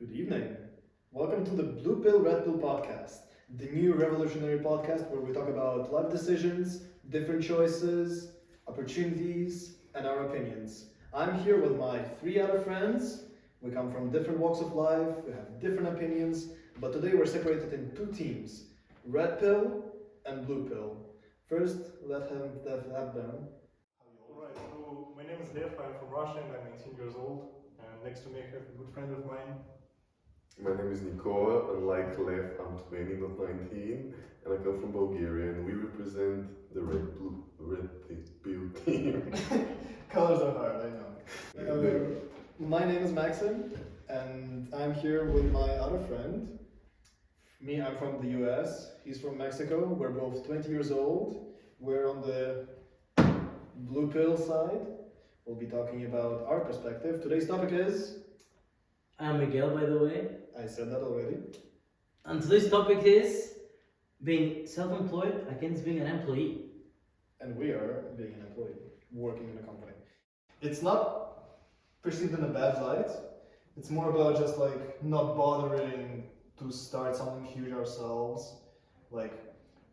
Good evening. Welcome to the Blue Pill Red Pill podcast, the new revolutionary podcast where we talk about life decisions, different choices, opportunities, and our opinions. I'm here with my three other friends. We come from different walks of life, we have different opinions, but today we're separated in two teams, Red Pill and Blue Pill. First, let them. Alright, so my name is Lev, I'm from Russia and I'm 18 years old. And next to me I have a good friend of mine. My name is Nikola, and like Lev, I'm 20, not 19, and I come from Bulgaria, and we represent the red pill team. Colors are hard, I know. My name is Maxim, and I'm here with my other friend. Me, I'm from the US, he's from Mexico. We're both 20 years old. We're on the blue pill side. We'll be talking about our perspective. Today's topic is. I'm Miguel, by the way, I said that already. and today's topic is being self-employed against being an employee. And we are being an employee, working in a company. It's not perceived in a bad light. It's more about just like not bothering to start something huge ourselves. Like,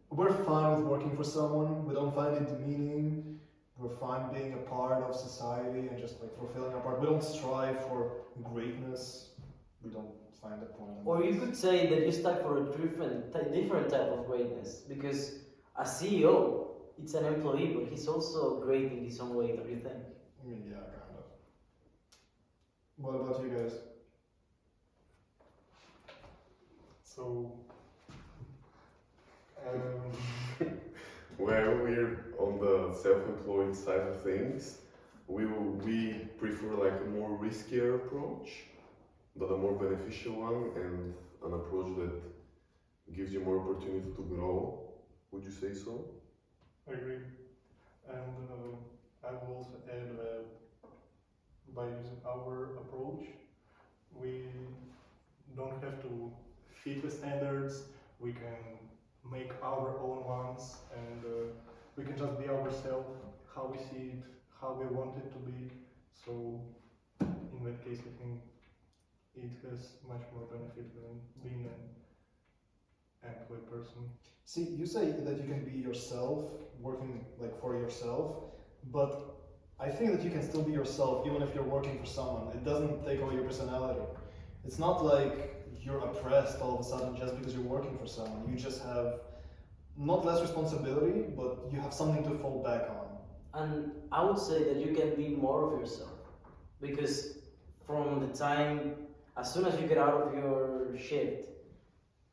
we're fine with working for someone. We don't find it demeaning. We're fine being a part of society and just like fulfilling our part. We don't strive for greatness. We don't find that point. Or you could say that you strive for a different type of greatness, because a CEO, it's an employee, but he's also great in his own way, don't you think? I mean, yeah, kind of. What about you guys? So, Where we're on the self-employed side of things, we prefer like a more riskier approach, but a more beneficial one, and an approach that gives you more opportunity to grow. Would you say so? I agree. And I will also add that by using our approach, we don't have to fit the standards, we can make our own ones, and we can just be ourselves, how we see it, how we want it to be. So in that case I think it has much more benefit than being an employed person. See, you say that you can be yourself, working like for yourself, but I think that you can still be yourself even if you're working for someone. It doesn't take away your personality. It's not like you're oppressed all of a sudden just because you're working for someone. You just have not less responsibility, but you have something to fall back on. And I would say that you can be more of yourself, because from the time, as soon as you get out of your shift,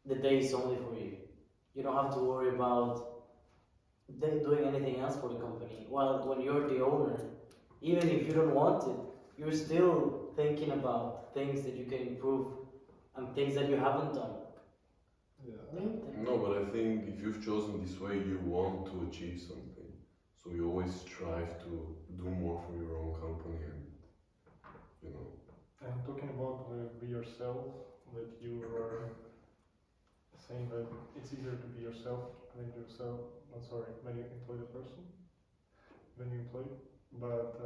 the day is only for you. You don't have to worry about doing anything else for the company. While when you're the owner, even if you don't want it, you're still thinking about things that you can improve and things that you haven't done. Yeah. No, but I think if you've chosen this way, you want to achieve something. So you always strive to do more for your own company, and you know. And talking about be yourself, that you are saying that it's easier to be yourself when you employ the person, when you employ. But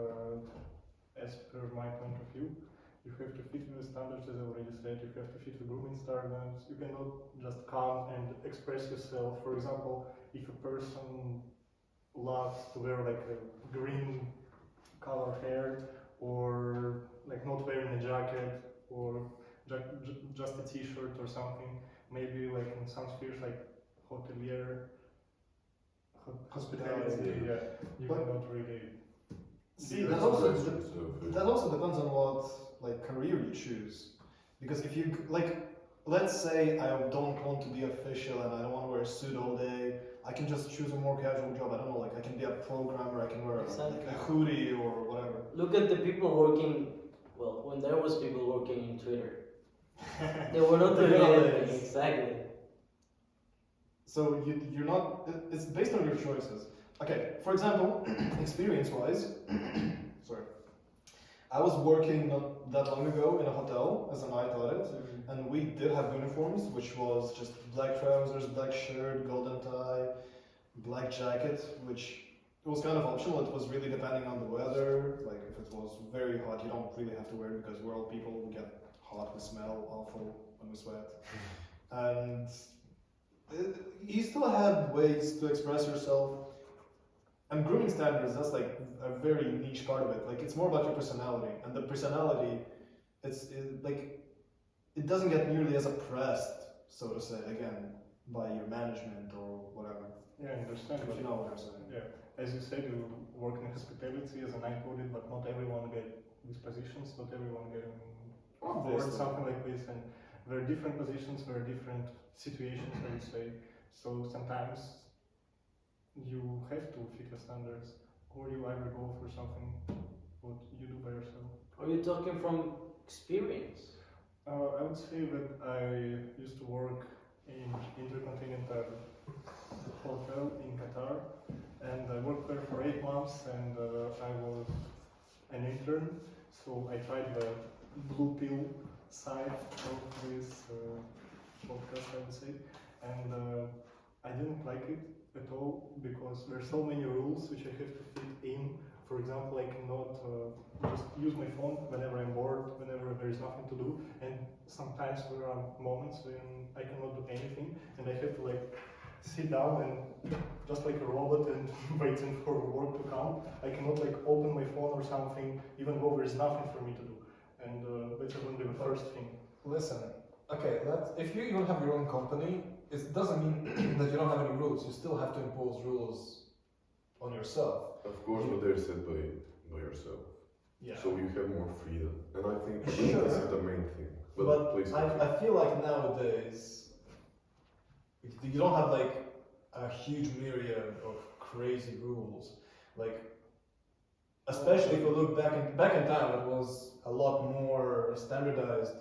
as per my point of view, you have to fit in the standards, as I already said. You have to fit the grooming standards. You cannot just come and express yourself. For example, if a person loves to wear like a green color hair, or like not wearing a jacket, or just a t-shirt or something, maybe like in some spheres like hotelier, hospitality, yeah, you But- cannot really. See, That's that also depends on what like career you choose. Because if you like, let's say I don't want to be official and I don't want to wear a suit all day, I can just choose a more casual job. I don't know, like I can be a programmer, I can wear like a hoodie or whatever. Look at the people working, well, when there was people working in Twitter. They were not doing anything, exactly. So you're not. It's based on your choices. Okay, for example, experience-wise, sorry, I was working not that long ago in a hotel as a night audit, and we did have uniforms, which was just black trousers, black shirt, golden tie, black jacket, which it was kind of optional. It was really depending on the weather. Like if it was very hot, you don't really have to wear it because we're all people. We get hot, we smell awful when we sweat, and you still had ways to express yourself. And grooming standards, that's like a very niche part of it. Like it's more about your personality, and the personality, like it doesn't get nearly as oppressed, so to say, again, by your management or whatever. Yeah, I understand. If But you know what I'm saying. yeah, as you said, you work in hospitality as an employee, but not everyone get these positions. Not everyone get afford Obviously. something like this, and very different positions, very different situations. I would say. So sometimes you have to fit the standards, or you either go for something what you do by yourself. Are you talking from experience? I would say that I used to work in Intercontinental Hotel in Qatar, and I worked there for 8 months, and I was an intern, so I tried the blue pill side of this podcast, I would say, and I didn't like it at all because there are so many rules which I have to fit in. For example, I cannot just use my phone whenever I'm bored, whenever there is nothing to do, and sometimes there are moments when I cannot do anything, and I have to like sit down and just like a robot and waiting for work to come. I cannot like open my phone or something, even though there is nothing for me to do, and that's going to be the first thing. Listen, okay, if you even have your own company, it doesn't mean that you don't have any rules. You still have to impose rules on yourself. Of course, but they're set by yourself. Yeah. So you have more freedom. And I think Sure. this is the main thing. But please I feel like nowadays you don't have like a huge myriad of crazy rules. Like, especially if you look back in time, it was a lot more standardized,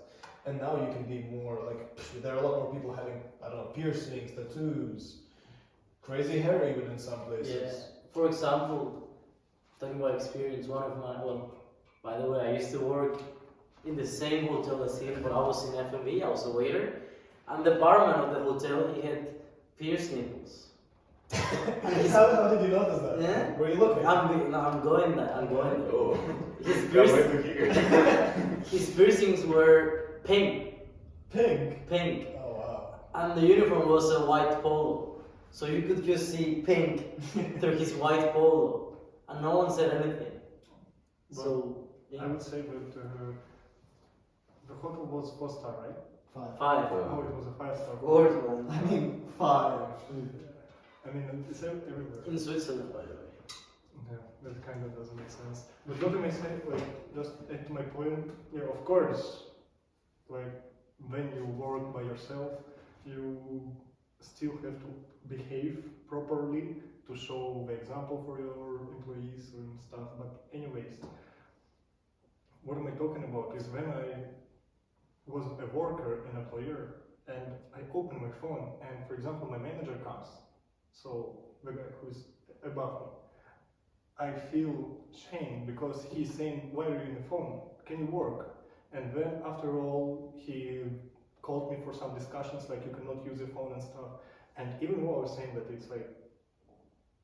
and now you can be more like there are a lot more people having, I don't know, piercings, tattoos, crazy hair even in some places. Yeah. For example, talking about experience, by the way, I used to work in the same hotel as him, but I was in F&B, I was a waiter, and the barman of the hotel, he had pierced nipples. How did you notice that? Yeah. Were you looking? I'm going there. Oh, His, can't piercing, wait to hear. his piercings were pink. Pink. Oh wow. And the uniform was a white polo. So you could just see pink through his white polo. And no one said anything. So, I yeah. would say that the hotel was 4-star, right? 5. Oh, it was a 5-star. Gorgeous, man. I mean 5. I mean, it's everywhere. In Switzerland, by the way. Yeah, that kind of doesn't make sense. But what am I saying? Like, just add to my point. Yeah, of course. Like, when you work by yourself, you still have to behave properly to show the example for your employees and stuff. But anyways, what am I talking about is when I was a worker, an employer, and I open my phone, and for example, my manager comes, so the guy who is above me, I feel shame because he's saying, "Why are you in the phone? Can you work?" And then after all, he called me for some discussions like you cannot use your phone and stuff. And even though I was saying that, it's like,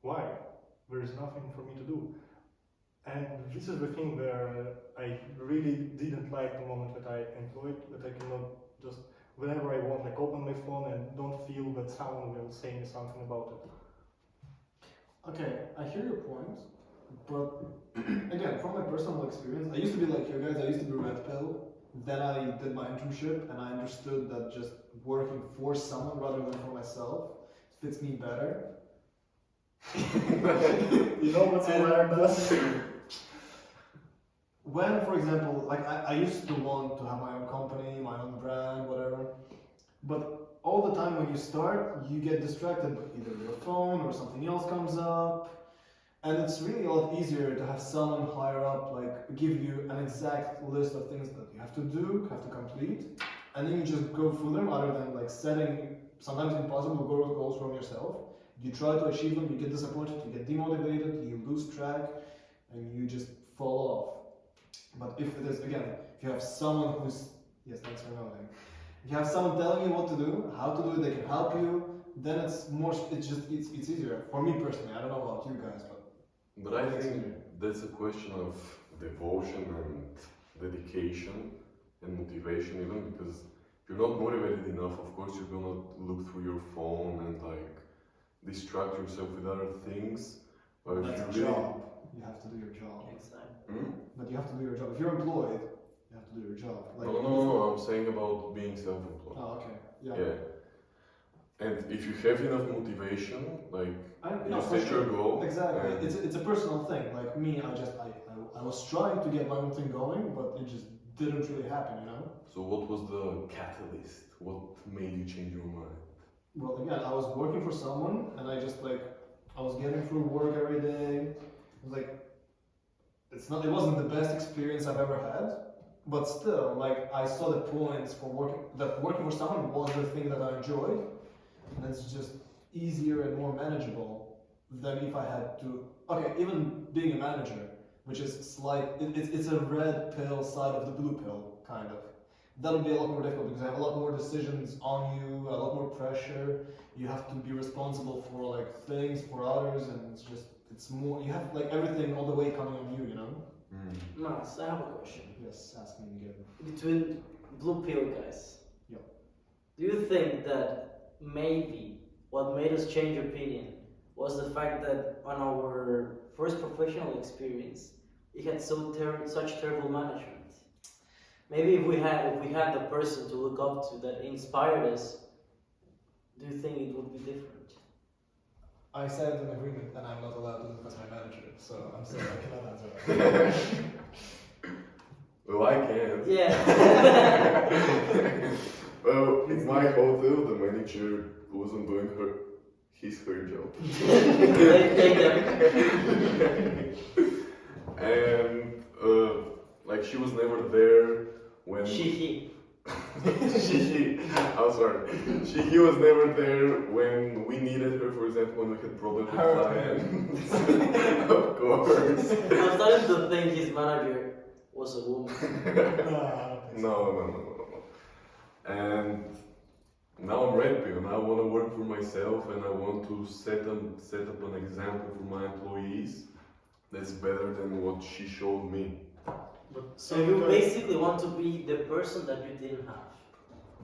why? There is nothing for me to do. And this is the thing where I really didn't like the moment that I employed, that I cannot just, whenever I want, like open my phone and don't feel that someone will say me something about it. Okay, I hear your point, but again, from my personal experience, I used to be like you guys, I used to be red pill. Then I did my internship and I understood that just working for someone rather than for myself fits me better. You know what Solar does? When, for example, like I used to want to have my own company, my own brand, whatever, but all the time when you start, you get distracted by either your phone or something else comes up. And it's really a lot easier to have someone higher up like give you an exact list of things that you have to do, have to complete, and then you just go through them rather than like setting sometimes impossible goals from yourself. You try to achieve them, you get disappointed, you get demotivated, you lose track, and you just fall off. But if it is, again, if you have someone who's, yes, thanks for nodding. If you have someone telling you what to do, how to do it, they can help you, then it's easier. For me personally, I don't know about you guys, But I think that's a question of devotion and dedication and motivation even, because if you're not motivated enough, of course you're gonna look through your phone and like distract yourself with other things. But if That's you a really job. You have to do your job. Exactly. Hmm? But you have to do your job. If you're employed, you have to do your job. No, I'm saying about being self-employed. Oh, okay. Yeah. Yeah. And if you have enough motivation, like No, you for set sure. your goal. Exactly. and- It's a personal thing. Like me, I was trying to get my own thing going, but it just didn't really happen, you know? So what was the catalyst? What made you change your mind? Well, again, I was working for someone, and I was getting through work every day. It was like, it wasn't the best experience I've ever had, but still, like, I saw the points for working for someone was the thing that I enjoyed, and it's just easier and more manageable than if I had to. Okay, even being a manager, which is it's a red pill side of the blue pill, kind of. That would be a lot more difficult because I have a lot more decisions on you, a lot more pressure. You have to be responsible for like things for others, and it's more. You have like everything all the way coming on you, you know. Max, I have a question. Yes, ask me again. Between blue pill guys, Yep. do you think that maybe what made us change opinion was the fact that on our first professional experience, we had such terrible management? Maybe if we had the person to look up to that inspired us, do you think it would be different? I signed an agreement, and I'm not allowed to look as my manager, so I'm sorry I cannot answer that. Well, I can. Yeah. Well, in my hotel, the manager wasn't doing her job. Take them. And like she was never there when He. I'm sorry. He was never there when we needed her, for example, when we had problems with Her. clients. Of course. I'm starting to think his manager was a woman. No. And now I'm red pill, and I want to work for myself, and I want to set up an example for my employees that's better than what she showed me. So you basically want to be the person that you didn't have.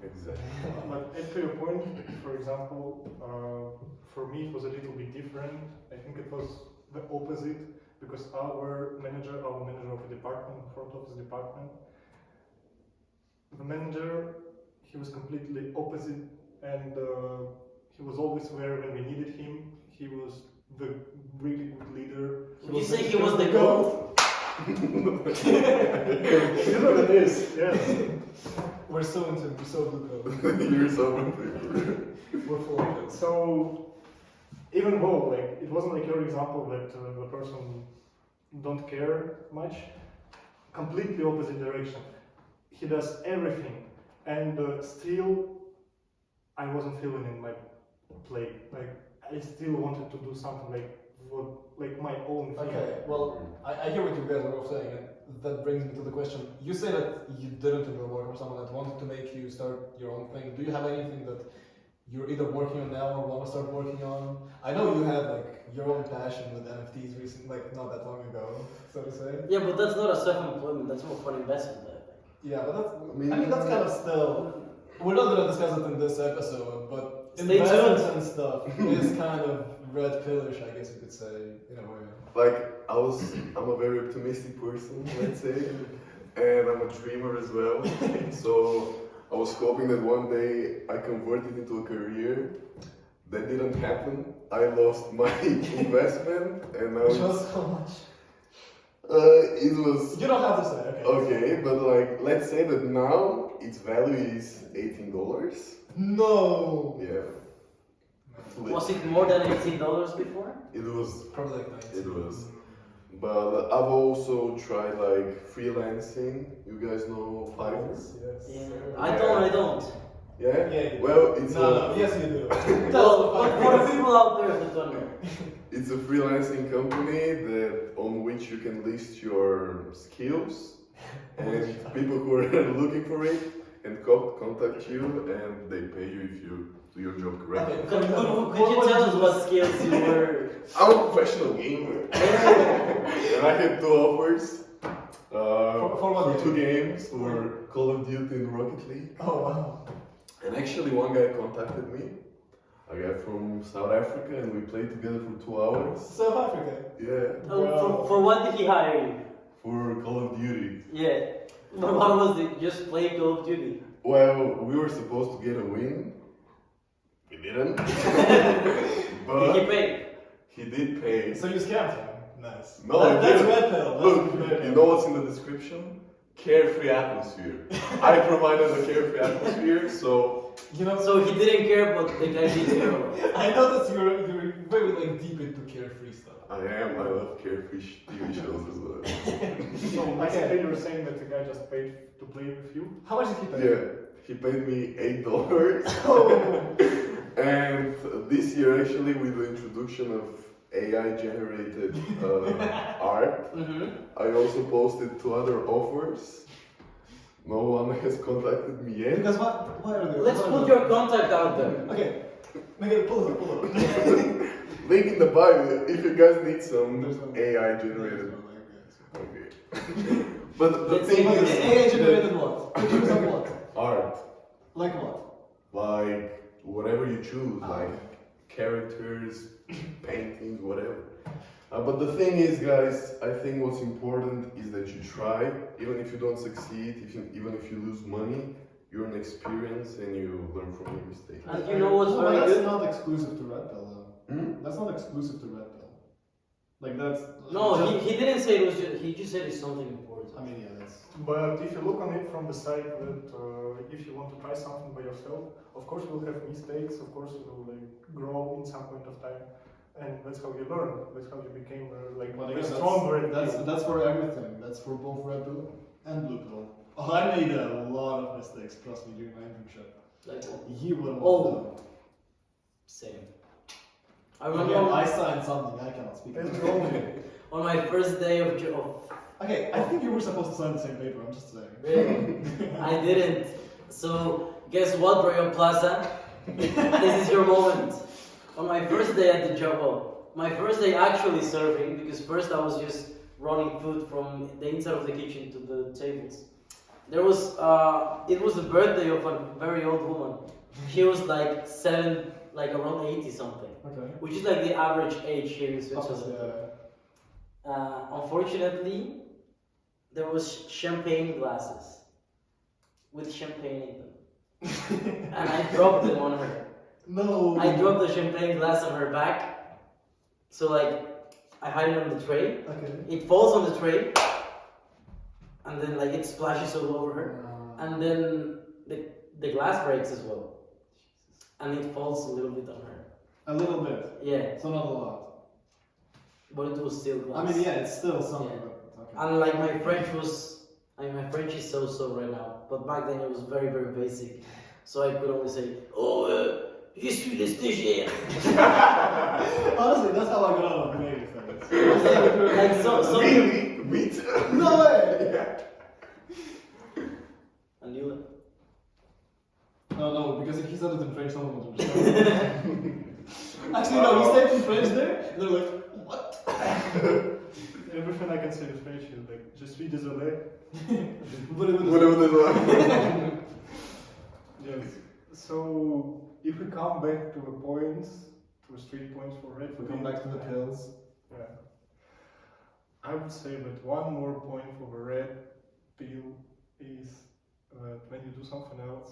Exactly. But to your point, for example, for me it was a little bit different. I think it was the opposite because our manager of the department, front office department, the manager, he was completely opposite, and he was always there when we needed him. He was the really good leader. Would you say he was the goat? You know what it is, yes. We're so into we're so blue pill. You're so We're full of it. So even though like it wasn't like your example that the person don't care much, completely opposite direction. He does everything, and still I wasn't feeling in my play. Like I still wanted to do something like my own thing. Okay, well, I hear what you guys are all saying, and that brings me to the question. You say that you didn't enjoy work for someone that wanted to make you start your own thing. Do you have anything that you're either working on now or want to start working on? I know you had like your own passion with NFTs recently, like not that long ago, so to say. Yeah, but that's not a self-employment. That's more for an investment, I think. Yeah, but I mean that's kind of still. We're not gonna discuss it in this episode, but Stay investments tuned. and stuff is kind of red pillish, I guess you could say, in a way. Like I'm a very optimistic person, let's say, and I'm a dreamer as well. So I was hoping that one day I convert it into a career. That didn't happen. I lost my investment, and I Which was. was how much? It was. You don't have to say, okay. Okay, but like, let's say that now its value is $18. No! Yeah. Was it more than $18 before? It was. Probably like 90. It was. But I've also tried like freelancing. You guys know Fiverr? Yes. Yeah. I don't. Yeah? Yeah, Well, it's No, yes you do. Well, but for the people out there that don't know. It's a freelancing company on which you can list your skills, and people who are looking for it and contact you, and they pay you if you do your job correctly. Okay. Could you tell us what skills you were? I'm a professional gamer, and I had 2 offers. For what for game? 2 games, for Call of Duty and Rocket League. Oh wow. And actually, one guy contacted me, a guy from South Africa, and we played together for 2 hours. South Africa. Yeah, Oh, for what did he hire you? for Call of Duty. Yeah. But what was it? Just playing Call of Duty? Well, we were supposed to get a win. We didn't. Did he But pay? he did pay. So you scammed him. Nice. No, That- I that's didn't. red pill. Look, That's red you pill. know what's in the description? Carefree atmosphere. I provided a carefree atmosphere, so You know, So he didn't care, but the guy did care. I noticed you're very like deep into carefree stuff. I am. I love carefree TV shows as well. So basically, you were saying that the guy just paid to play with you. How much did he pay? Yeah, he paid me $8. Oh. And this year, actually, with the introduction of AI-generated art, Mm-hmm. I also posted 2 other offers. No one has contacted me yet. Because why are they? Let's why are put they- your contact out there. Okay. Make it pull it. Link in the bio if you guys need some There's no- AI-generated. Okay. But the Let's thing see is, what AI generated what? Pictures of what? art, Like what? like whatever you choose, like Okay. characters, paintings, whatever. But the thing is, guys, I think what's important is that you try, even if you don't succeed, even if you lose money, you're an experience and you learn from your mistakes. And you know what's No, but very that's good? not exclusive to Red Pill though. Hmm? That's not exclusive to Red Pill. Like that's. No, he didn't say it was just, he just said it's something important. I mean, yeah, that's. But if you look on it from the side that if you want to try something by yourself, of course you'll have mistakes, of course you will like grow in some point of time, and that's how you learn. That's how you became like But a again, stronger. that's for everything. That's for both Red Pill and Blue Pill. Oh, I made a lot of mistakes. Trust me, during my internship. Like, You wouldn't. Oh. want to same. I know. remember Again, I signed something. I cannot speak. Let's about go. it. on my first day of job. Okay, I think you were supposed to sign the same paper. I'm just saying. Really? I didn't. So guess what, Royal Plaza? This is your moment. On my first day at the job, well, my first day actually serving, because first I was just running food from the inside of the kitchen to the tables. There was, it was the birthday of a very old woman. She was like around 80 something, Okay. which is like the average age here in Obviously, Switzerland. Unfortunately, there was champagne glasses with champagne in them, and I dropped them on her. No. I dropped the champagne glass on her back, so like I had it on the tray. Okay. It falls on the tray, and then like it splashes all over her, and then the glass breaks as well, and it falls a little bit on her. A little bit. Yeah, So not a lot. but it was still glass. I mean, yeah, it's still something. Yeah. But, okay. And like my French was, I mean my French is so right now, but back then it was very basic, so I could only say, oh, je suis le stagiaire. Honestly, that's how I got out of Canadian things. Like so. Really? Me too. No way! And you, No, because if he said it in French, someone would understand. Actually, no, he said it in French there, and they're like, what? Everything I can say in French is like, je suis désolé. Whatever the one. Yes. So if we come back to the points, to the 3 points for red, We come back to the pills. Yeah. I would say that one more point for the red pill is that when you do something else,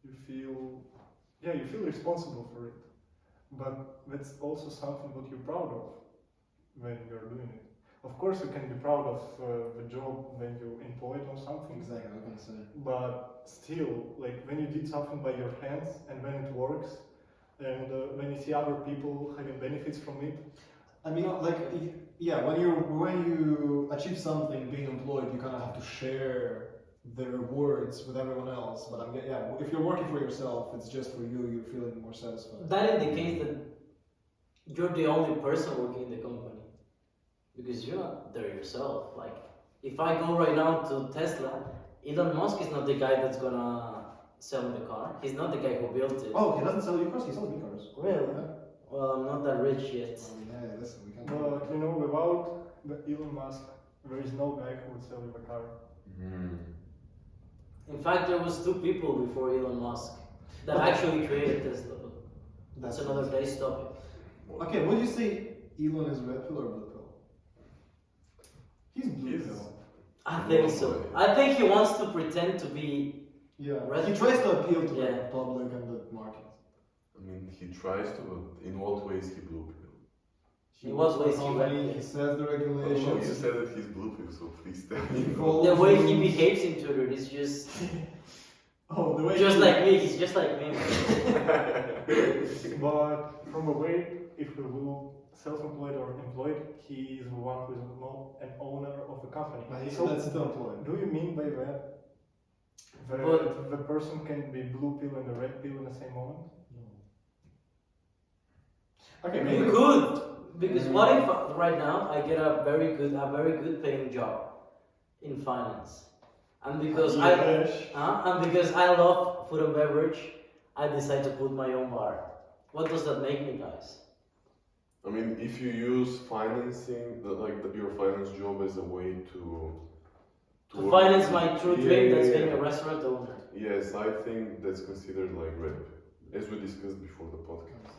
you feel responsible for it. But that's also something that you're proud of when you're doing it. Of course, you can be proud of the job when you're employed on something. Exactly, I was gonna say. But still, like when you did something by your hands and when it works, and when you see other people having benefits from it, I mean, like, yeah, when you achieve something being employed, you kind of have to share the rewards with everyone else. But if you're working for yourself, it's just for you. You're feeling more satisfied. that indicates that you're the only person working in the company, because you're not there yourself. Like if I go right now to Tesla, Elon Musk is not the guy that's gonna sell me the car. He's not the guy who built it. Oh, he doesn't sell you cars. He sells me cars. Really? Yeah. Well, I'm not that rich yet. Yeah, listen, we can't. but you know, without the Elon Musk, there is no guy who would sell you a car. In fact, there was 2 people before Elon Musk that Okay. actually created Tesla. That's another day's topic. Okay, would you say Elon is red pill or blue pill? He's blue He's- pill. I think so. I think he wants to pretend to be. Yeah, Red he pill. tries to appeal to Yeah. the public and the market. I mean, he tries to, but in what ways he blue pill? In works what for ways the he company, red he pill? sets the Oh, no, regulations. you said that he's blue pill, so please tell me. He follows The way he rules. behaves in Twitter is just Oh, the way just he- like me. He's just like me. But from a way, if we will self-employed or employed, he is the one who is not an owner of the company. But he's So that's still employed. do you mean by that But- the person can be blue pill and a red pill in the same moment? Okay, You maybe. could, because what if right now I get a very good paying job in finance, and because I love food and beverage, I decide to put my own bar. What does that make me, guys? I mean, if you use financing, your finance job as a way to To finance my true dream, that's Yeah. being a restaurant owner. Yes, I think that's considered like red pill, as we discussed before the podcast.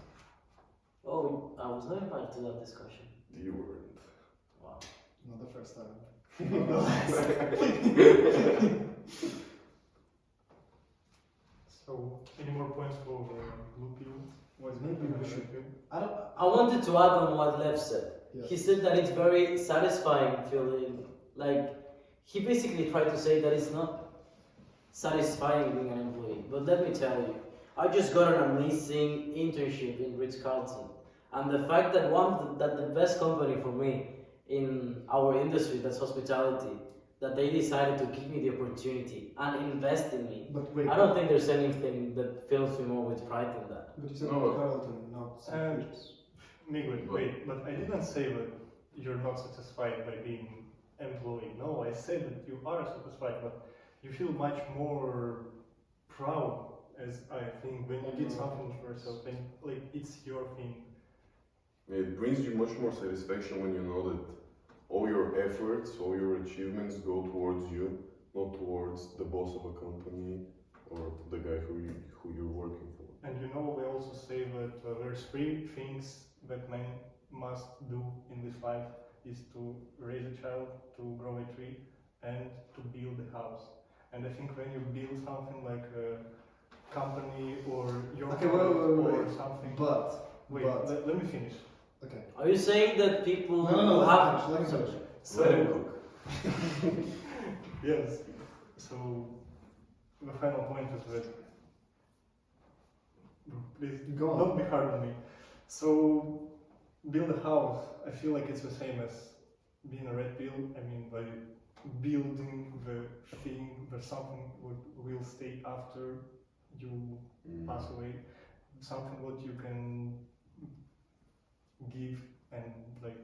Oh, I was not invited to that discussion. You weren't. Wow. Not the first time. So, any more points for blue pill? Maybe we should. I don't. I wanted to add on what Lev said. Yeah. He said that it's very satisfying feeling. Like, he basically tried to say that it's not satisfying being an employee. But let me tell you, I just got an amazing internship in Ritz-Carlton. And the fact that that the best company for me in our industry, that's hospitality, that they decided to give me the opportunity and invest in me. But wait. I don't think there's anything that fills me more with pride than that. But you said No. Carlton, not St. And- Regis. Miguel, wait, but I didn't say that you're not satisfied by being employee. No, I said that you are satisfied, but you feel much more proud, as I think, when you did something for yourself, and like it's your thing. It brings you much more satisfaction when you know that all your efforts, all your achievements go towards you, not towards the boss of a company or the guy who you're working for. And you know, we also say that there's 3 things that man must do in this life is to raise a child, to grow a tree, and to build a house. And I think when you build something like a company or your Okay, product wait. or something. Wait, But. let me finish. Okay. Are you saying that people No, who let have... me finish. So, Let him cook. yes. So the final point is that please Go on. don't be hard on me. So build a house. I feel like it's the same as being a red pill. I mean, by building the thing that something will stay after you pass away. Something what you can give and like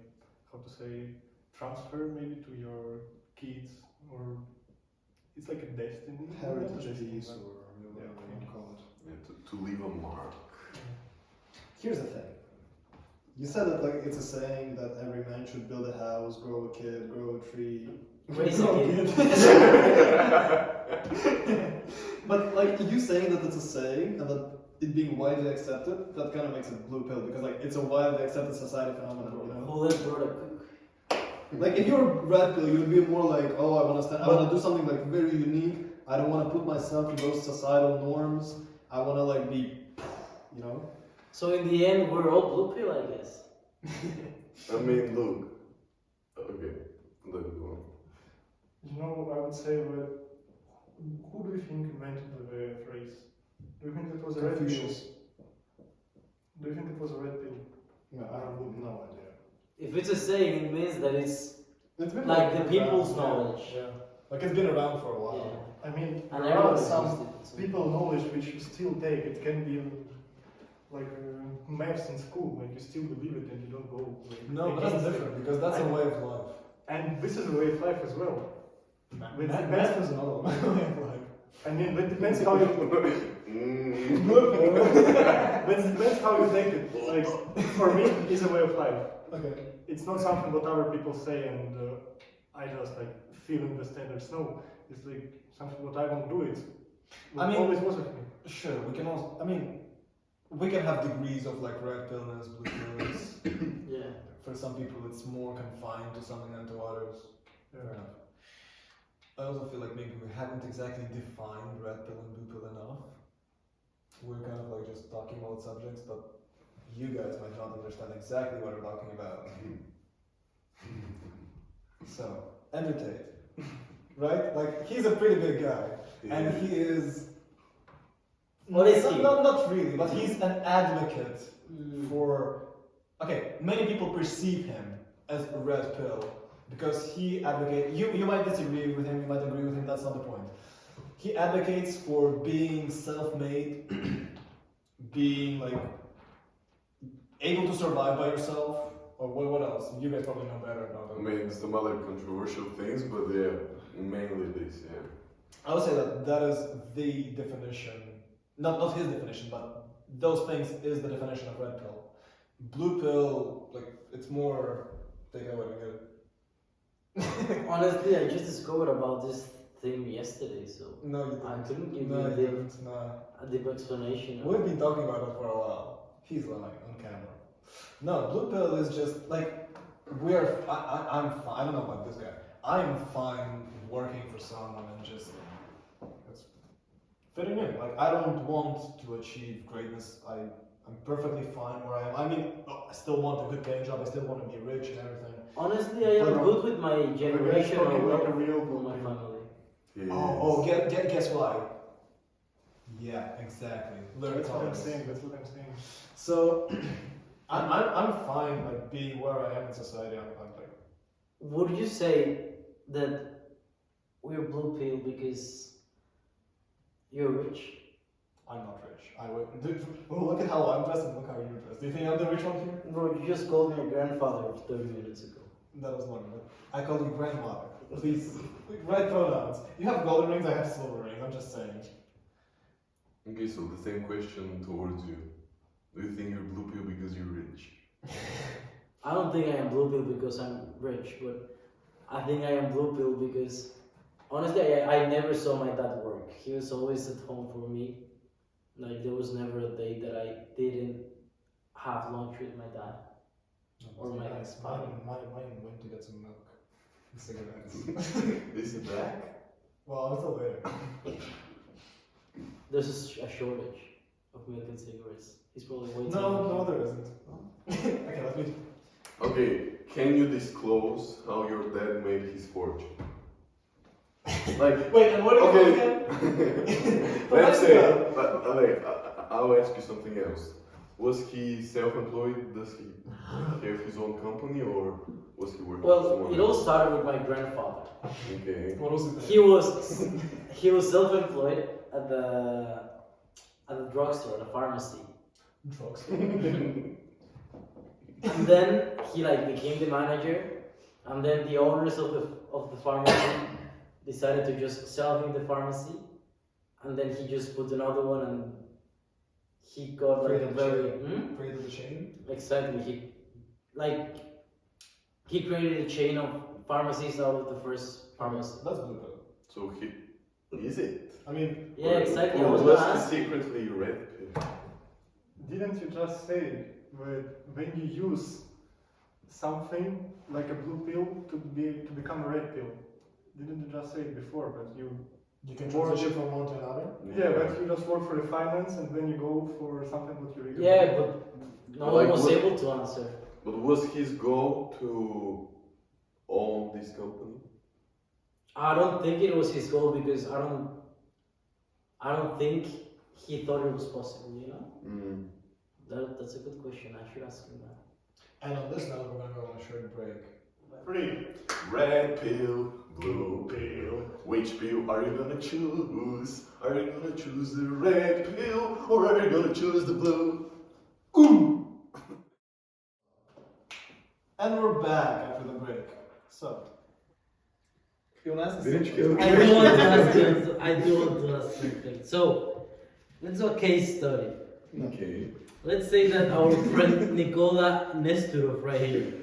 how to say transfer maybe to your kids, or it's like a destiny. Heritage Destiny, piece but- or whatever you want to call it. Yeah, to leave a mark. Here's the thing. You said that like it's a saying that every man should build a house, grow a kid, grow a tree. Raise a grow kid. But like you saying that it's a saying and that it being widely accepted, that kind of makes it blue pill because like it's a widely accepted society phenomenon, you know? Who let brother cook? Like if you're red pill, you'd be more like, oh, I want to do something like very unique. I don't want to put myself in those societal norms. I want to like be, you know. So in the end, we're all blue pill, I guess. I mean, look. Okay, let it go. You know, I would say that who do you think invented the phrase? Do you think it was a red pill? Confucius. Do you think it was a red pill? No, I have no idea. If it's a saying, it means that it's It's been like the around, people's yeah. knowledge. Yeah. Like it's been around for a Yeah. while. I mean, And there are everyone some used it. So- people knowledge which you still take. It can be like maths in school, like you still believe it and you don't go. Like, No, but that's against it. different because that's a I- way of life. And this is a way of life as well. With the Math is another way of life. I mean, that depends how you. Mm. That depends how you take it. Like for me, it's a way of life. Okay. It's not something what other people say, and I just like feeling the standards. No, it's like something what I want to do. It's I mean- always was with me. Sure, we can also. I mean, we can have degrees of like red pillness, blue pillness. Yeah. For some people, it's more confined to something than to others. Fair Yeah. enough. I also feel like maybe we haven't exactly defined red pill and blue pill enough. We're kind of like just talking about subjects, but you guys might not understand exactly what we're talking about. So, Andrew Tate, right? Like, he's a pretty big guy, and he is. What is he? Not really, but he's an advocate Mm. for. Okay, many people perceive him as a red pill because he advocates. You might disagree with him, you might agree with him. That's not the point. He advocates for being self-made, being like able to survive by yourself. Or what else? You guys probably know better about I it. mean, some other controversial things, but yeah, mainly this, yeah. I would say that is the definition. Not his definition, but those things is the definition of red pill. Blue pill, like it's more. Take it away, we get it. Honestly, I just discovered about this thing yesterday, so No, you I didn't. couldn't give No, you you didn't. No. a deep explanation. We've been talking about it for a while. He's lying on camera. No, blue pill is just like I'm fine. I don't know about this guy. I'm fine working for someone and just it's fitting in. Like I don't want to achieve greatness. I'm perfectly fine where I am. I mean, I still want a good paying job. I still want to be rich and everything. Honestly, I am But, good with my generation talking or like a real with my blue pill. family. Guess why? Yeah, exactly. Learn That's what I'm tolerance. saying. That's what I'm saying. So, I'm fine like being where I am in society. I'm like, Would you say that we're blue pill because you're rich? I'm not rich. I would. Well, look at how I'm dressed and look how you're dressed. Do you think I'm the rich one here? Bro, you just called me a grandfather 30 minutes ago. That was not it. I called you grandmother. Please, right pronouns. You have golden rings. I have silver rings. I'm just saying. Okay, so the same question towards you. Do you think you're blue pill because you're rich? I don't think I am blue pill because I'm rich, but I think I am blue pill because honestly, I never saw my dad work. He was always at home for me. Like there was never a day that I didn't have lunch with my dad. Or my nice. father. Mine went to get some milk and cigarettes. Is it back? Well, I'm still waiting. There's a shortage of milk and cigarettes. He's probably waiting. No, there isn't. Okay, let me. Okay, can you disclose how your dad made his fortune? Like, Wait, and what are you okay. doing again? Let's say, I'll ask you something else. Was he self-employed? Does he have his own company, or was he working for Well, someone it all else? started with my grandfather. Okay. What was it? He was self-employed at the drugstore, at the pharmacy. Drugs. And then he like became the manager, and then the owners of the pharmacy decided to just sell him the pharmacy, and then he just put another one, and he got like a Created a very Created the chain. exactly he created a chain of pharmacies out of the first pharmacy. That's blue pill. So is it? I mean, Yeah, exactly. I Or was was gonna he ask. secretly red pill? Didn't you just say that when you use something like a blue pill to become a red pill? Didn't you just say it before? But you can transition from one to another. yeah, but you just work for the finance and then you go for something what you really Yeah, but no But one like was what- able to answer. But was his goal to own this company? I don't think it was his goal because I don't think he thought it was possible. You know, Mm. that's a good question. I should ask him that. And on this note, we're gonna go on a short break. Free. Red pill, blue pill. Which pill are you gonna choose? Are you gonna choose the red pill or are you gonna choose the blue? And we're back after the break. So, you wanna ask us Didn't something? you I do want to ask you. I do want to ask something. So, let's do a case study. Okay, Let's say that our friend Nikola Nestorov right here,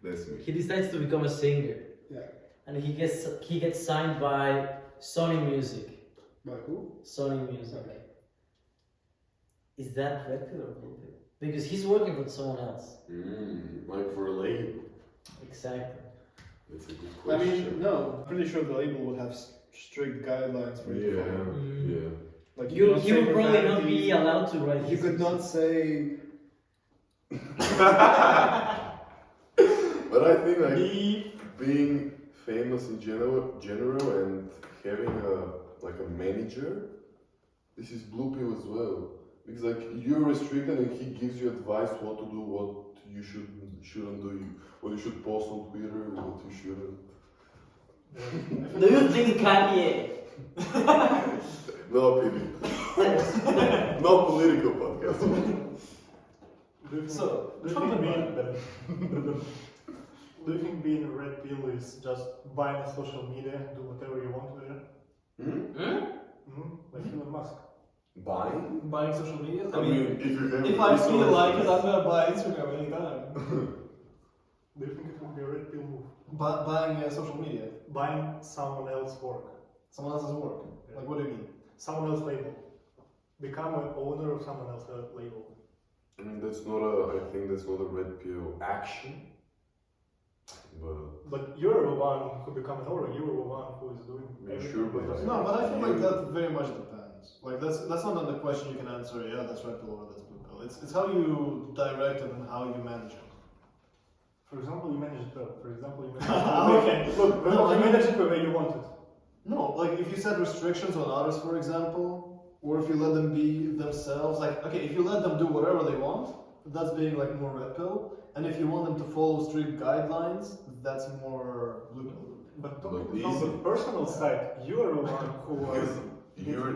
that's me. he decides to become a singer. Yeah. and he gets signed by Sony Music. By who? Sony Music. Okay. Is that red pill or blue pill? Because he's working for someone else. Like for a label. Exactly. That's a good I question. mean, no. I'm pretty sure the label would have strict guidelines for you to follow. Yeah. Like He would say probably not profanity. be allowed to write. You his could not say. But I think like being famous in general and having a manager, this is blue pill as well. Because like you're restricted and he gives you advice what to do, what you shouldn't do, what you should post on Twitter, what you shouldn't. Do you think Kanye? No opinion. No political podcast. So, do you think being a red pill is just buying social media, do whatever you want with it? Like Elon Musk. Buying? Buying social media? I mean, if you have if I feel resources- like it, I'm gonna buy Instagram anytime. Do you think it would be a red pill move? Buying social media, Buying someone else's work, someone else's work. Like, what do you mean? someone else's label. Become an owner of someone else's label. I mean, I think that's not a red pill action. But But you're the one who become an owner. You're the one who is doing Yeah, everything. sure, but with I- No, but I feel like that very much depends. Like, that's not the question you can answer. Yeah, that's red pill or that's blue pill. It's how you direct it and how you manage it. For example, you manage it well. For example, you manage Okay. Look, No, you I mean- manage it the way you want it. No, like if you set restrictions on others, for example, or if you let them be themselves, like okay, if you let them do whatever they want, that's being like more red pill. And if you want them to follow strict guidelines, that's more blue pill. But But talking from the easy. personal side, you are the one who was. you're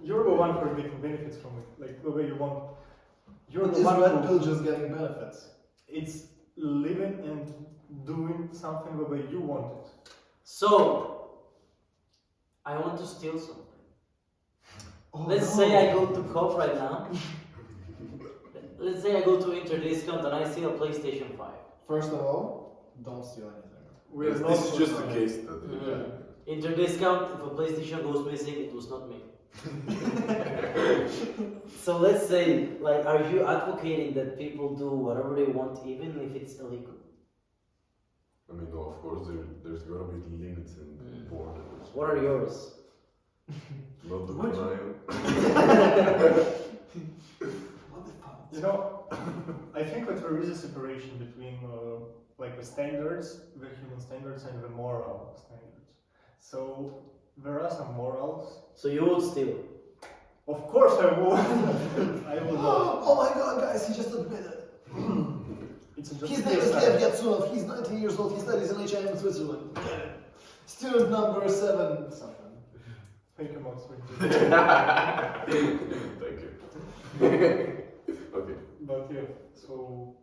You're the one who are getting benefits from it, like the way you want. You're But the is one red who. pill just getting benefits? It's living and doing something the way you want it. So, I want to steal something. Oh, Let's no. say I go to Coop right now. Let's say I go to Interdiscount and I steal a PlayStation 5. First of all, don't steal anything. We're not this is just a for- case study. Interdiscount, if a PlayStation goes missing, it was not me. So let's say, like, are you advocating that people do whatever they want even if it's illegal? I mean, no, of course, there's gonna be limits and borders. What are yours? Not the What? crime. What the fuck? You know, I think that there is a separation between like the standards, the human standards, and the moral standards. So there are some morals. So you would steal. Of course, I would. I would not. Oh my god, guys, he just admitted. It's just His name is Lev Yatsunov, he's 19 years old, he studies in HM in Switzerland. Student number 7 something. Thank you, Max. Thank you. Okay. But yeah, so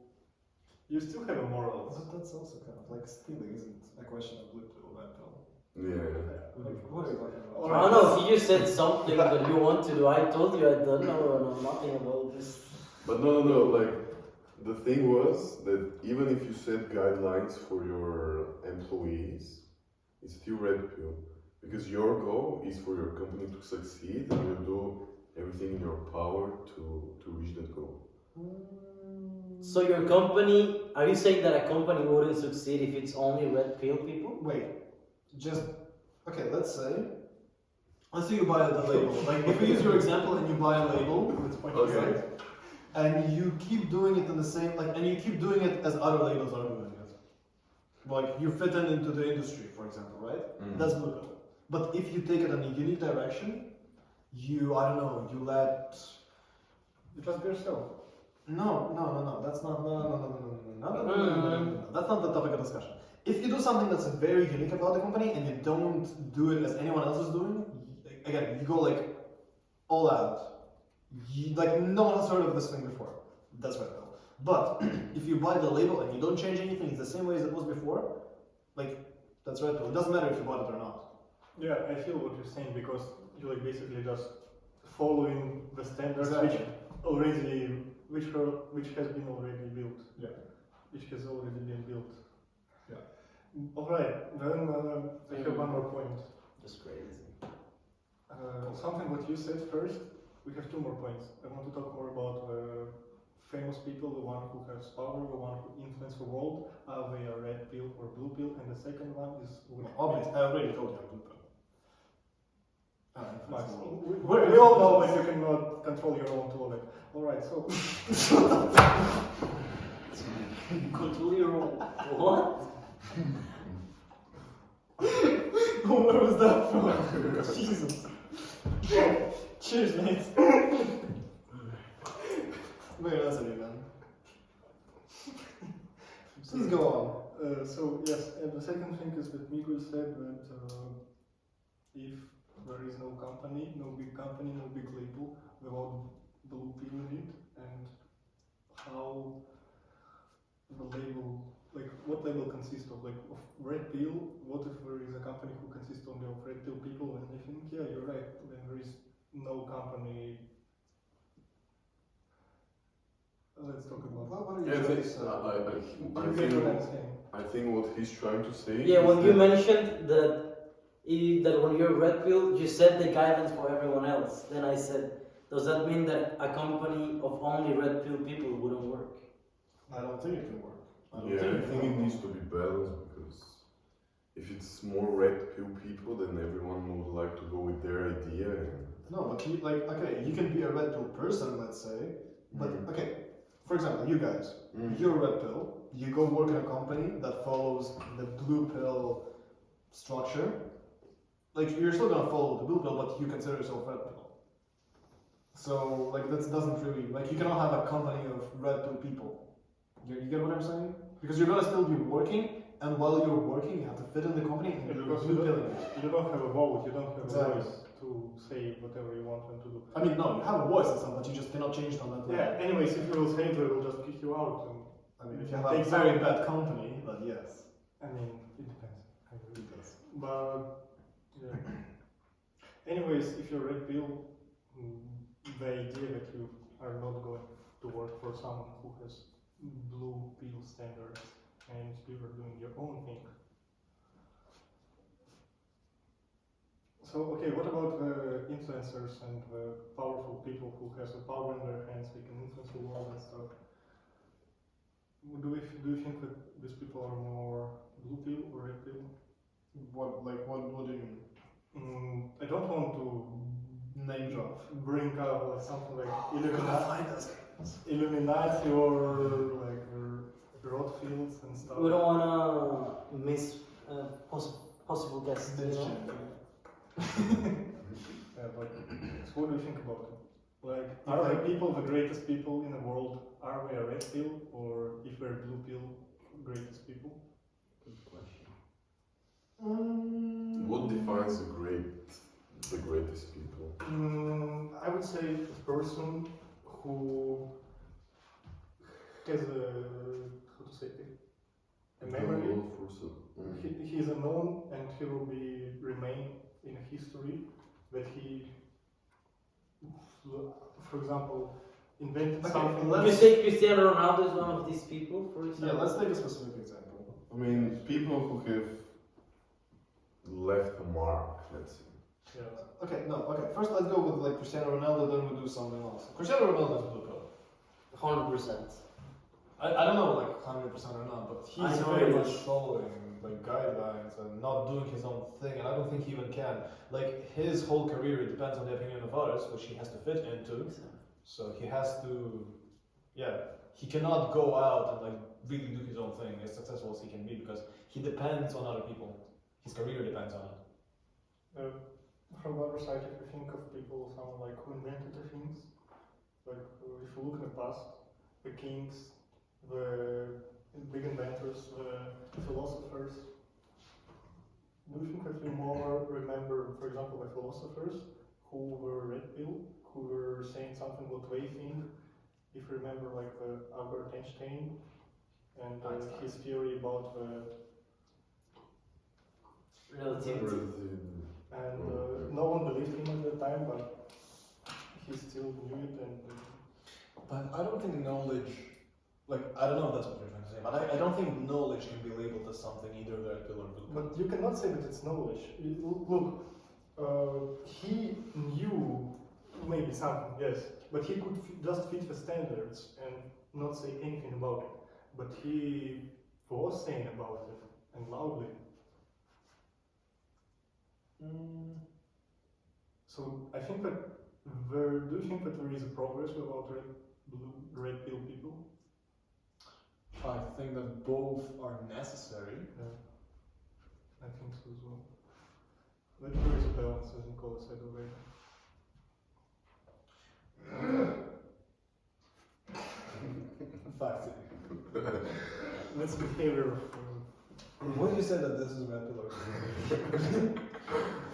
you still have a moral. But that's also kind of like stealing, isn't a question of blue pill, red pill. Yeah. Like, what are you talking about? All I don't know, if you just said something that you want to do, I told you I don't know nothing about this. But no, like, the thing was that even if you set guidelines for your employees, it's still red pill. Because your goal is for your company to succeed and you do everything in your power to reach that goal. So your company, are you saying that a company wouldn't succeed if it's only red pill people? Wait, just okay. Let's say you buy the label. Like if we use your example and you buy a label, Okay. right? And you keep doing it in the same and you keep doing it as other labels are doing it. Like you fit into the industry, for example, right? That's blue pill. But if you take it in a unique direction, you you let. You just be yourself. No. That's not. No. That's not the topic of discussion. If you do something that's very unique about the company and you don't do it as anyone else is doing, again, you go like all out. Like no one has heard of this thing before. That's red pill. But if you buy the label and you don't change anything, it's the same way as it was before. Like that's red pill. It doesn't matter if you bought it or not. Yeah, I feel what you're saying because you're like basically just following the standards Exactly. which has been already built. Yeah. Which has already been built. Yeah. Alright, then I have one more point. Just crazy. Something what you said first, we have two more points. I want to talk more about famous people, the one who has power, the one who influence the world, are they a red pill or blue pill, and the second one is Obviously, I already told you I'm blue pill. Max, Alright, we all know that you cannot control your own toilet. Alright, so Control your own. What? Where was that from? Jesus. Cheers, mate. Very nice of you, man. Please go on. so yes, and the second thing is that Miguel said that if there is no company, no big label without blue pill in it, and how the label, like what label consists of, like of red pill. What if there is a company who consists only of red pill people? And I think, yeah, you're right. Then there is no company. Let's talk about. What are you Yeah, trying I to say? You get what I'm saying. I think what he's trying to say. Yeah, is when you that- mentioned that when you're red pill, you set the guidelines for everyone else. Then I said, does that mean that a company of only red pill people wouldn't work? I don't think it can work. Yeah, I think it needs to be balanced because if it's more red pill people, then everyone would like to go with their idea. And No, but you, like, okay, you can be a red pill person, let's say, but okay, for example, you guys, you're a red pill, you go work in a company that follows the blue pill structure, like, you're still gonna follow the blue pill, but you consider yourself red pill. So, like, that doesn't really, like, you cannot have a company of red pill people. You get what I'm saying? Because you're gonna still be working, and while you're working, you have to fit in the company and Yeah, you're because blue pilling. you don't have a vote, you don't have Exactly. a voice to say whatever you want them to do. I mean, no, you have a voice and stuff, but you just cannot change it on that level. Yeah, anyways, if you will say they will just kick you out. And, I mean, if you have a Take very some- bad company, then yes. I mean, it depends. I agree. It does. But, yeah. Anyways, if you're red pill, the idea that you are not going to work for someone who has blue pill standards and you are doing your own thing. So, okay, what about the influencers and the powerful people who has the power in their hands, they can influence the world and stuff? Do you think that these people are more blue pill or red pill? What do you mean? I don't want to Name drop. bring up like something like Find us. Illuminati or like Rothschilds and stuff. We don't wanna miss possible guests. You know? Yeah, but so what do you think about it? Like, are the people the greatest people in the world? Are we a red pill, or if we're blue pill, greatest people? Good question. what defines the greatest people? I would say a person who has how to say it, a memory. Goal for He is unknown and he will remain in history that he, for example, invented Okay, something. Would you say Cristiano Ronaldo is one of these people, for Yeah, example? let's take a specific example. I mean, people who have left a mark, let's say. Yeah. Okay, no, okay. First, let's go with like Cristiano Ronaldo, then we'll do something else. Cristiano Ronaldo is blue pill. 100%. I don't know like 100% or not, but I he's know very it much is. following like guidelines and not doing his own thing, and I don't think he even can. Like his whole career depends on the opinion of others, which he has to fit into. So he has to, yeah, he cannot go out and like really do his own thing as successful as he can be because he depends on other people. His career depends on it. From the other side, if you think of people, someone like who invented the things, like if you look in the past, the kings, the big inventors, the philosophers, do you think that we more remember, for example, the philosophers who were red pill, who were saying something what they think? If you remember, like Albert Einstein and his theory about Relativity. and no one believed him at the time, but he still knew it. And But I don't think knowledge Like, I don't know if that's what you're trying to say, but I don't think knowledge can be labeled as something either red pill or blue pill. But you cannot say that it's knowledge. Look, he knew maybe something, yes, but he could just fit the standards and not say anything about it. But he was saying about it and loudly. So I think that do you think that there is a progress without red pill people? I think that both are necessary. Yeah, I think so as well. But there is a balance, as Nicola said already. Fact. That's behavior. When you say that this is red pill or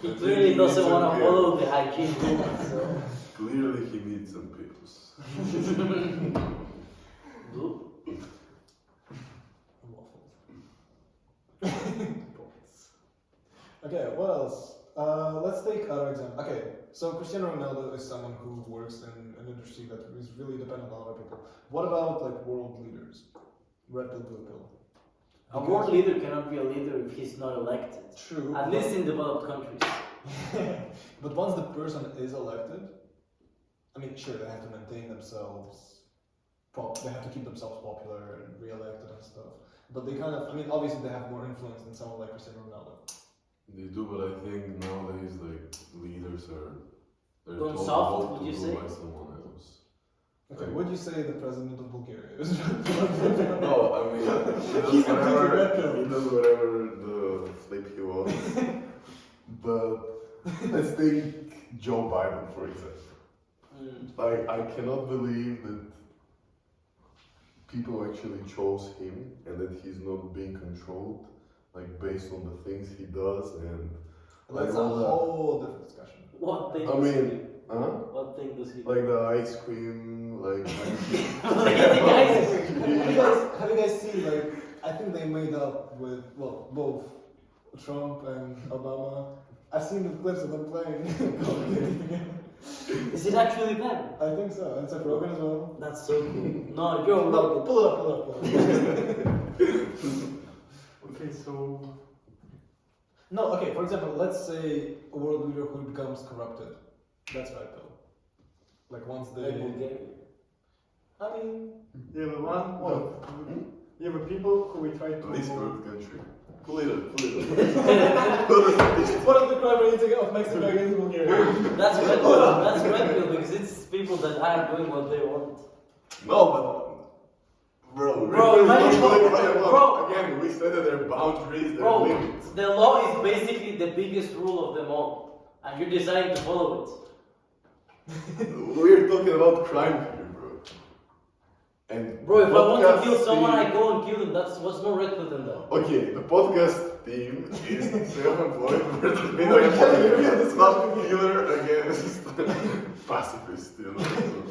He clearly doesn't want to follow the hygiene rules, so. Clearly he needs some pills. Blue? Okay, what else? Let's take other example. Okay, so Cristiano Ronaldo is someone who works in an industry that is really dependent on other people. What about like world leaders? Red pill, blue pill. A world leader cannot be a leader if he's not elected. True. At least in developed countries. But once the person is elected, I mean, sure, they have to maintain themselves. They have to keep themselves popular and re-elected and stuff. But they kind of, I mean, obviously they have more influence than someone like Cristiano Ronaldo. They do, but I think nowadays like leaders they're Going told soft, what would to you do say? by someone else. Okay, would you say the president of Bulgaria is No, I mean He's completely red pill. he does whatever the flip he wants. But let's take Joe Biden for example. Like I cannot believe that people actually chose him and that he's not being controlled like based on the things he does and That's like a all the whole different discussion. What thing I does he mean, do? huh? What thing does he do? Like the ice cream, like Have you guys seen, like, I think they made up with, well, both Trump and Obama. I've seen the clips of them playing. Is it actually them? I think so, and Seth Rogen as well. That's so cool. No, Joe No, Rogan. pull it up, pull it up, pull it up. Okay, so No, okay, for example, let's say a world leader who becomes corrupted. That's right, though. Like, once they. Like Bulgaria. I mean. yeah, the one. What? Yeah, the people who we try to. this third country. Pull it up. What is the crime rating of Mexico against Bulgaria? That's red pill. That's red pill because it's people that are doing what they want. No, but bro, Bro, imagine- bro. Again, we said that there are boundaries, there Bro, are limits. the law is basically the biggest rule of them all, and you're deciding to follow it. We're talking about crime here, bro. And Bro, if I want to podcast kill someone, team- I go and kill them. That's what's more red pill than that. Okay, the podcast team is self-employed versus being Oh, yeah, it's not killer against pacifist, you know. So.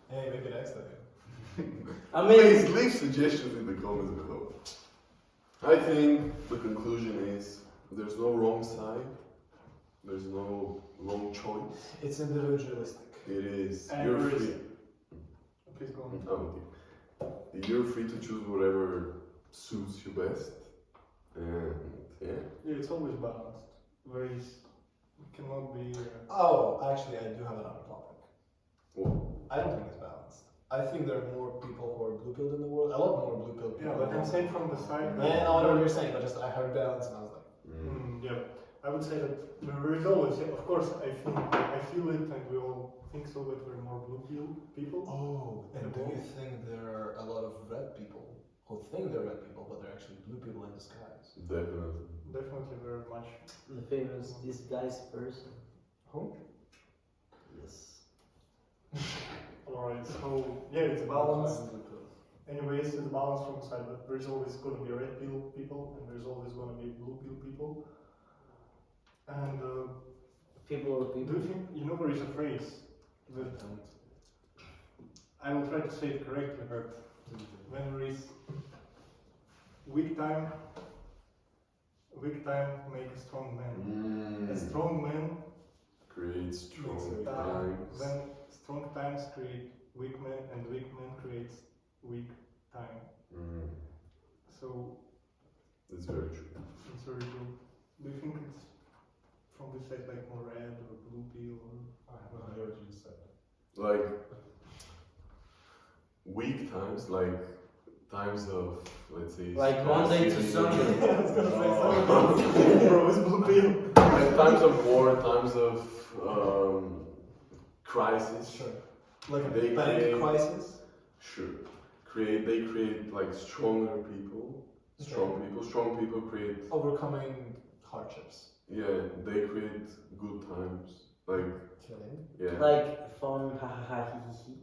Hey, maybe next time. I Please mean, leave suggestions in the comments below. I think the conclusion is there's no wrong side, there's no wrong choice. It's individualistic. It is And you're there is- free. Please go on. Oh, okay. You're free to choose whatever suits you best, and yeah. Yeah, it's always balanced. There is. It cannot be. Oh, actually, I do have another topic. Well, I don't think it's balanced. I think there are more people who are blue pilled in the world. A lot more blue pilled people. Yeah, but I'm saying from the side. Yeah, no, I know what you're saying, but just I heard balance and I was like, Yeah, I would say that there is always, yeah, of course, I feel it, and we all think so that we're more blue pill people. oh, and do you think there are a lot of red people who think they're red people, but they're actually blue people in disguise? definitely. Definitely very much. the famous disguised person. Who? Yes. Alright, so yeah, it's balanced. Anyways, it's balanced from the side, but there's always going to be red pill people, and there's always going to be blue pill people. And People are do people. you think, you know, there is a phrase that I will try to say it correctly, but when there is weak time make a strong man. A strong man, Create strong then times. strong times create weak men, and weak men creates weak time. Mm, So that's very true. it's very true. Do you think it's from this side like more red or blue pill or? I have no idea what you just said. Like week times, like times of, let's say, Like Monday to scarcity. Sunday. I was gonna say Oh. something. Bro, it's blue pill. Like times of war, times of crisis. Sure. Like a They bank create- crisis. Sure. They create like stronger people. Strong people create, Overcoming hardships. yeah, they create good times. Like, Chilling. yeah. Like fun, ha ha ha, he he he.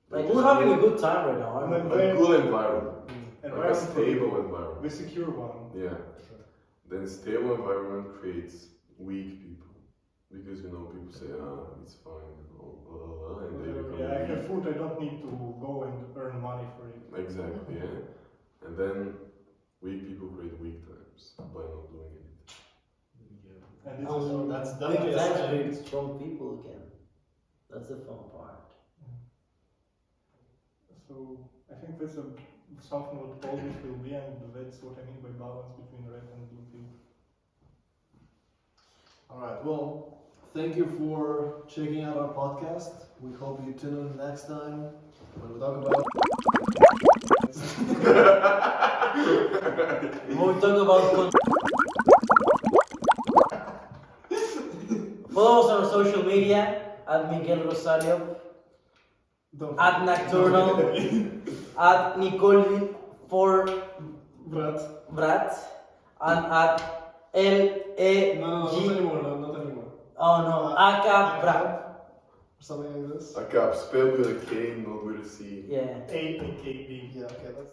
Like just we're having a create good time right now. And aren't then- a good environment. Like a Environment for stable the environment. secure one. Yeah. Sure. Then stable environment creates weak people. Because people say, it's fine, blah, blah, blah, and they become Yeah, I have weak. food. I don't need to go and earn money for it. Exactly, yeah. And then weak people create weak times by not doing it. And this Oh, is That's Big definitely a times sign. create strong people again. That's the fun part. so. I think that's something what always will be, and that's what I mean by balance between red and blue pill. Alright, well, thank you for checking out our podcast. We hope you tune in next time when we talk about. When we talk about follow us on our social media at Miguel Rosario, Don't at Nocturnal, at Nicole for But Brat, and at LAG. no, not anymore. Not anymore. Oh no, Aka Brat. Or something like this. A cup spelled with a K, not with a C. Yeah. AKB. Yeah. Okay. That's.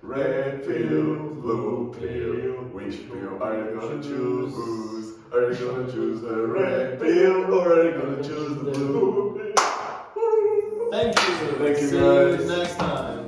Red pill, blue pill, which pill are you gonna choose? Are you gonna choose the red pill or are you gonna choose the blue pill? Thank you. Thank you, See you guys. next time.